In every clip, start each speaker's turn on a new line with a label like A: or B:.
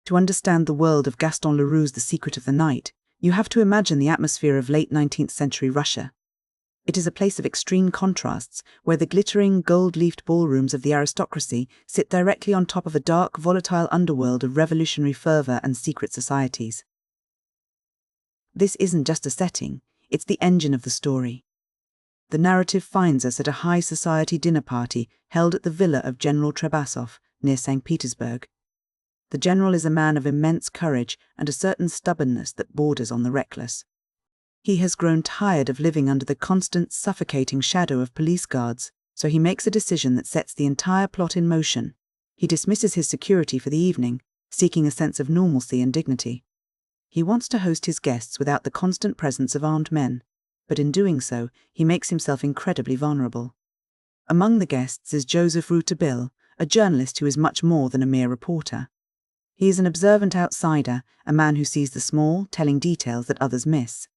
A: To understand the world of Gaston Leroux's The Secret of the Night, you have to imagine the atmosphere of late 19th century Russia. It is a place of extreme contrasts, where the glittering, gold-leafed ballrooms of the aristocracy sit directly on top of a dark, volatile underworld of revolutionary fervor and secret societies. This isn't just a setting, it's the engine of the story. The narrative finds us at a high society dinner party held at the villa of General Trebassof, near St. Petersburg. The general is a man of immense courage and a certain stubbornness that borders on the reckless. He has grown tired of living under the constant, suffocating shadow of police guards, so he makes a decision that sets the entire plot in motion. He dismisses his security for the evening, seeking a sense of normalcy and dignity. He wants to host his guests without the constant presence of armed men, but in doing so, he makes himself incredibly vulnerable. Among the guests is Joseph Rouletabille, a journalist who is much more than a mere reporter. He is an observant outsider, a man who sees the small, telling details that others miss.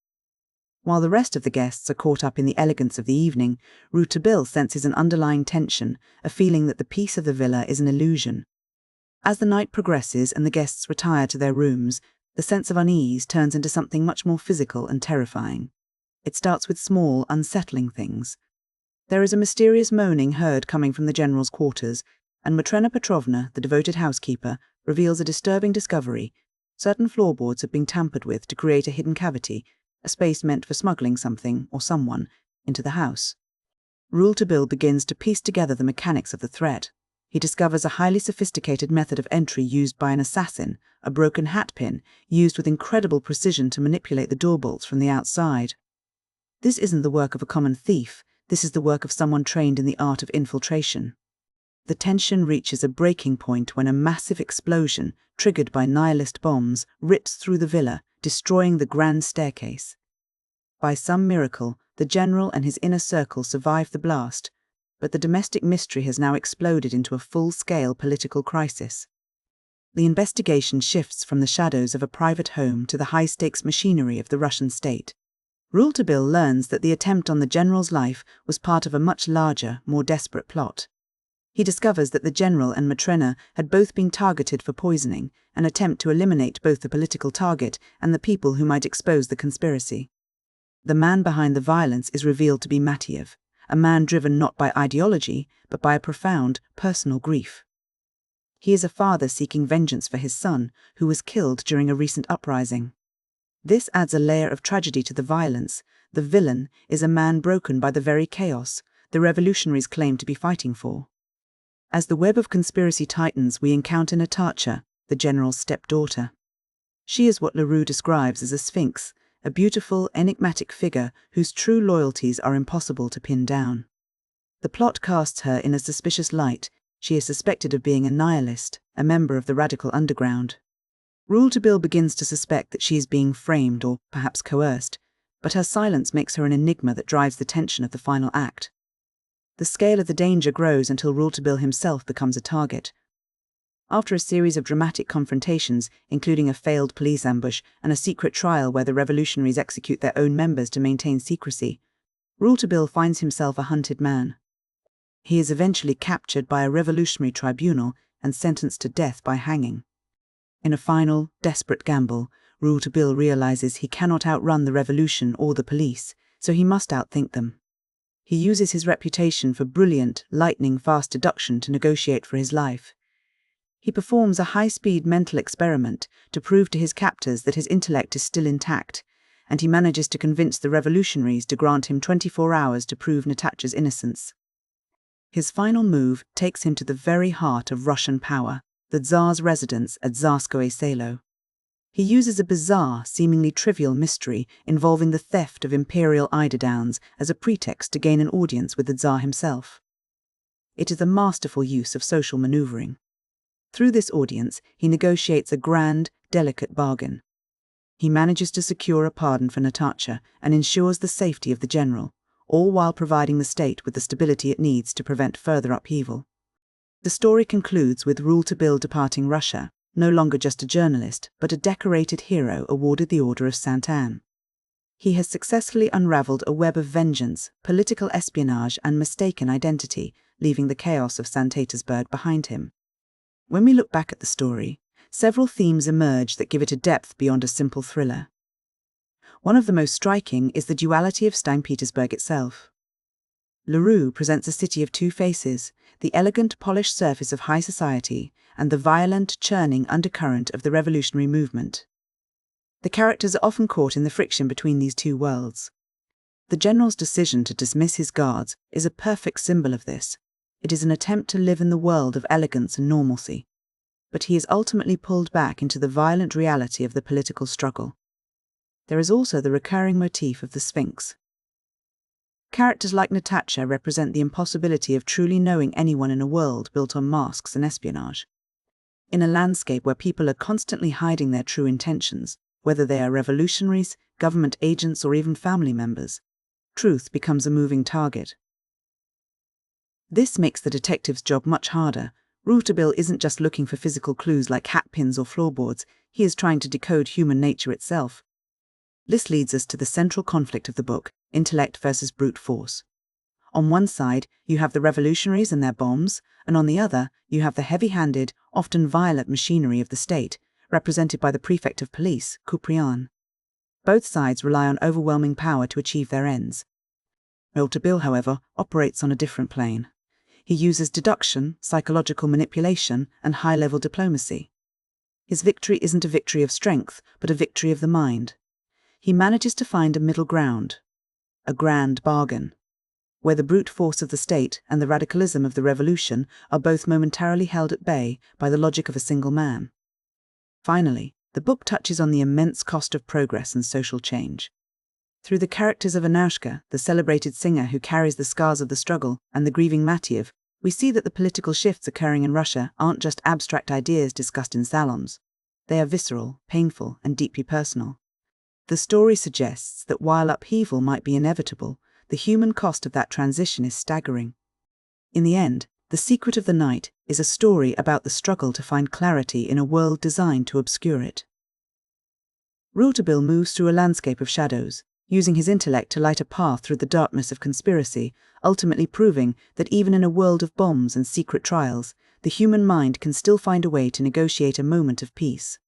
A: While the rest of the guests are caught up in the elegance of the evening, Rouletabille senses an underlying tension, a feeling that the peace of the villa is an illusion. As the night progresses and the guests retire to their rooms, the sense of unease turns into something much more physical and terrifying. It starts with small, unsettling things. There is a mysterious moaning heard coming from the general's quarters, and Matrena Petrovna, the devoted housekeeper, reveals a disturbing discovery. Certain floorboards have been tampered with to create a hidden cavity, a space meant for smuggling something, or someone, into the house. Rouletabille begins to piece together the mechanics of the threat. He discovers a highly sophisticated method of entry used by an assassin, a broken hatpin, used with incredible precision to manipulate the door bolts from the outside. This isn't the work of a common thief, this is the work of someone trained in the art of infiltration. The tension reaches a breaking point when a massive explosion, triggered by nihilist bombs, rips through the villa, destroying the grand staircase. By some miracle, the general and his inner circle survive the blast, but the domestic mystery has now exploded into a full-scale political crisis. The investigation shifts from the shadows of a private home to the high-stakes machinery of the Russian state. Rouletabille learns that the attempt on the general's life was part of a much larger, more desperate plot. He discovers that the general and Matrena had both been targeted for poisoning, an attempt to eliminate both the political target and the people who might expose the conspiracy. The man behind the violence is revealed to be Matiev, a man driven not by ideology, but by a profound, personal grief. He is a father seeking vengeance for his son, who was killed during a recent uprising. This adds a layer of tragedy to the violence. The villain is a man broken by the very chaos the revolutionaries claim to be fighting for. As the web of conspiracy tightens, we encounter Natasha, the general's stepdaughter. She is what Leroux describes as a sphinx, a beautiful, enigmatic figure whose true loyalties are impossible to pin down. The plot casts her in a suspicious light. She is suspected of being a nihilist, a member of the radical underground. Rouletabille begins to suspect that she is being framed or perhaps coerced, but her silence makes her an enigma that drives the tension of the final act. The scale of the danger grows until Rouletabille himself becomes a target. After a series of dramatic confrontations, including a failed police ambush and a secret trial where the revolutionaries execute their own members to maintain secrecy, Rouletabille finds himself a hunted man. He is eventually captured by a revolutionary tribunal and sentenced to death by hanging. In a final, desperate gamble, Rouletabille realizes he cannot outrun the revolution or the police, so he must outthink them. He uses his reputation for brilliant, lightning-fast deduction to negotiate for his life. He performs a high-speed mental experiment to prove to his captors that his intellect is still intact, and he manages to convince the revolutionaries to grant him 24 hours to prove Natasha's innocence. His final move takes him to the very heart of Russian power, the Tsar's residence at Tsarskoye Selo. He uses a bizarre, seemingly trivial mystery involving the theft of imperial eiderdowns as a pretext to gain an audience with the Tsar himself. It is a masterful use of social maneuvering. Through this audience, he negotiates a grand, delicate bargain. He manages to secure a pardon for Natasha and ensures the safety of the general, all while providing the state with the stability it needs to prevent further upheaval. The story concludes with Rouletabille departing Russia, no longer just a journalist, but a decorated hero awarded the Order of Sainte Anne. He has successfully unraveled a web of vengeance, political espionage, and mistaken identity, leaving the chaos of St. Petersburg behind him. When we look back at the story, several themes emerge that give it a depth beyond a simple thriller. One of the most striking is the duality of St. Petersburg itself. Leroux presents a city of two faces, the elegant, polished surface of high society and the violent, churning undercurrent of the revolutionary movement. The characters are often caught in the friction between these two worlds. The general's decision to dismiss his guards is a perfect symbol of this. It is an attempt to live in the world of elegance and normalcy. But he is ultimately pulled back into the violent reality of the political struggle. There is also the recurring motif of the Sphinx. Characters like Natasha represent the impossibility of truly knowing anyone in a world built on masks and espionage. In a landscape where people are constantly hiding their true intentions, whether they are revolutionaries, government agents, or even family members, truth becomes a moving target. This makes the detective's job much harder. Rouletabille isn't just looking for physical clues like hatpins or floorboards, he is trying to decode human nature itself. This leads us to the central conflict of the book, intellect versus brute force. On one side, you have the revolutionaries and their bombs, and on the other, you have the heavy-handed, often violent machinery of the state, represented by the prefect of police, Couprian. Both sides rely on overwhelming power to achieve their ends. Rouletabille, however, operates on a different plane. He uses deduction, psychological manipulation, and high-level diplomacy. His victory isn't a victory of strength, but a victory of the mind. He manages to find a middle ground, a grand bargain, where the brute force of the state and the radicalism of the revolution are both momentarily held at bay by the logic of a single man. Finally, the book touches on the immense cost of progress and social change. Through the characters of Anoushka, the celebrated singer who carries the scars of the struggle, and the grieving Matiev, we see that the political shifts occurring in Russia aren't just abstract ideas discussed in salons. They are visceral, painful, and deeply personal. The story suggests that while upheaval might be inevitable, the human cost of that transition is staggering. In the end, The Secret of the Night is a story about the struggle to find clarity in a world designed to obscure it. Rouletabille moves through a landscape of shadows, using his intellect to light a path through the darkness of conspiracy, ultimately proving that even in a world of bombs and secret trials, the human mind can still find a way to negotiate a moment of peace.